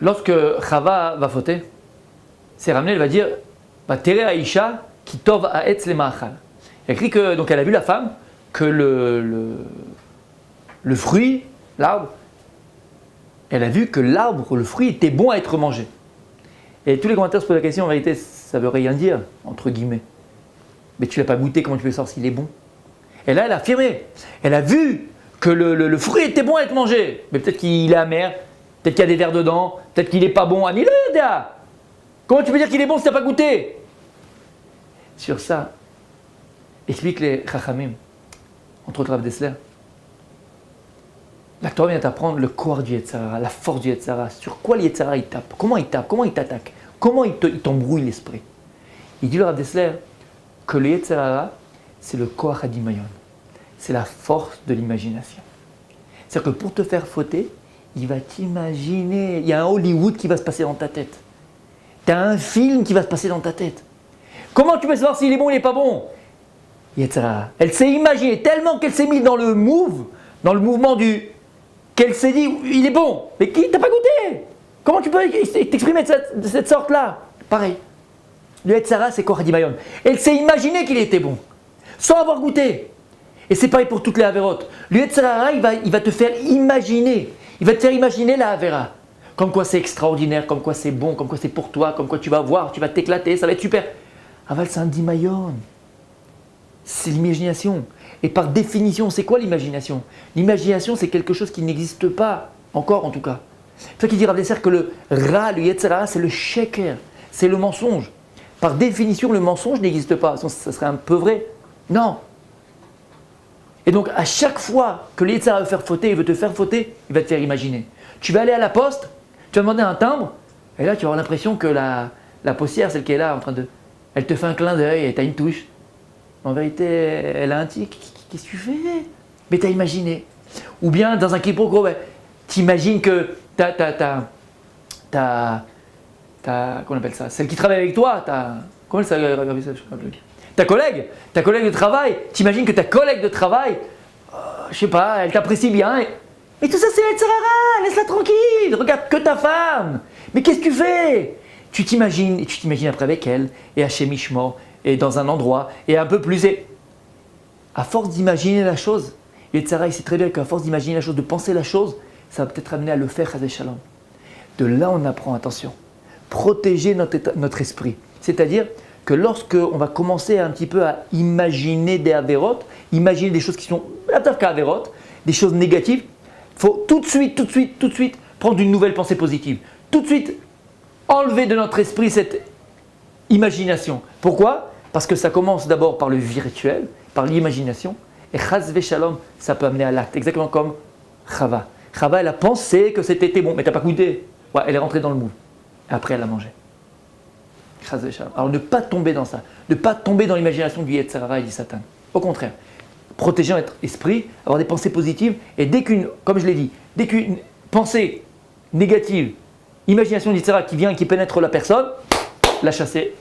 lorsque Chava va fauter, c'est ramené, elle va dire Tere Aisha qui tov haetz le ma'achal. Il y a écrit que, donc elle a vu la femme, que le fruit, l'arbre, elle a vu que l'arbre, le fruit était bon à être mangé. Et tous les commentaires se posent la question, en vérité, ça veut rien dire, entre guillemets. Mais tu l'as pas goûté, comment tu peux savoir s'il est bon? Et là, elle a affirmé, elle a vu que le fruit était bon à être mangé. Mais peut-être qu'il est amer, peut-être qu'il y a des vers dedans, peut-être qu'il n'est pas bon. Anila, comment tu peux dire qu'il est bon si tu n'as pas goûté? Sur ça, explique les Chachamim, entre autres Rav Dessler. La Torah vient t'apprendre le corps du Yetzer Hara, la force du Yetzer Hara, sur quoi le Yetzer Hara il tape, comment il t'attaque, comment il t'embrouille l'esprit. Il dit le Rav Dessler que le Yetzer Hara, c'est le Koach Hadimayon, c'est la force de l'imagination. C'est-à-dire que pour te faire fauter, il va t'imaginer, il y a un Hollywood qui va se passer dans ta tête. Tu as un film qui va se passer dans ta tête. Comment tu peux savoir s'il est bon ou il n'est pas bon? Yetzer Hara, elle s'est imaginée tellement qu'elle s'est mise dans le mouvement du... qu'elle s'est dit, il est bon, mais qui t'as pas goûté? Comment tu peux t'exprimer de cette sorte-là? Pareil, le Yetzer Hara, c'est Koach Hadimayon. Elle s'est imaginée qu'il était bon, sans avoir goûté. Et c'est pareil pour toutes les Avérotes. Le Yetzer Hara, il va te faire imaginer. Il va te faire imaginer la Avéra. Comme quoi c'est extraordinaire, comme quoi c'est bon, comme quoi c'est pour toi, comme quoi tu vas voir, tu vas t'éclater, ça va être super. Aval, c'est un Dimayon. C'est l'imagination. Et par définition, c'est quoi l'imagination? L'imagination, c'est quelque chose qui n'existe pas, encore en tout cas. C'est ça qui dit Rav Dessler que le Ra, le Yetzer Hara, c'est le Sheker, c'est le mensonge. Par définition, le mensonge n'existe pas, sinon ça serait un peu vrai. Non. Et donc, à chaque fois que le Yetzer Hara veut faire fauter, il veut te faire fauter, il va te faire imaginer. Tu vas aller à la poste, tu vas demander un timbre, et là, tu vas avoir l'impression que la postière, celle qui est là, en train de... elle te fait un clin d'œil et tu as une touche. En vérité, elle a un tic. Qu'est-ce que tu fais? Mais tu as imaginé. Ou bien, dans un quiproquo, tu imagines que comment on appelle ça? Celle qui travaille avec toi, comment elle s'appelle? Ta collègue de travail, tu imagines que ta collègue de travail, je sais pas, elle t'apprécie bien. Mais tout ça, c'est Yetzer Hara, laisse-la tranquille, regarde que ta femme. Mais qu'est-ce que tu fais? Tu t'imagines après avec elle, et à chez Mishmor, et dans un endroit, et un peu plus. Et à force d'imaginer la chose, Yetzer Hara, il sait très bien qu'à force d'imaginer la chose, de penser la chose, ça va peut-être amener à le faire, Chazé Shalom. De là, on apprend, attention, protéger notre esprit. C'est-à-dire que lorsque on va commencer un petit peu à imaginer des avérotes, imaginer des choses qui sont la tafka avérotes, des choses négatives, il faut tout de suite prendre une nouvelle pensée positive. Tout de suite enlever de notre esprit cette imagination. Pourquoi? Parce que ça commence d'abord par le virtuel, par l'imagination, et Chaz Shalom, ça peut amener à l'acte, exactement comme Chava. Chava, elle a pensé que c'était bon, mais tu n'as pas goûté. Ouais, elle est rentrée dans le moule. Et après, elle l'a mangé. Chaz Shalom. Alors ne pas tomber dans ça, ne pas tomber dans l'imagination du Yetzer Hara et du Satan. Au contraire, protéger notre esprit, avoir des pensées positives, et comme je l'ai dit, dès qu'une pensée négative, imagination du Yetzer Hara qui vient et qui pénètre la personne, la chasser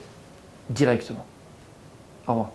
directement. Au revoir.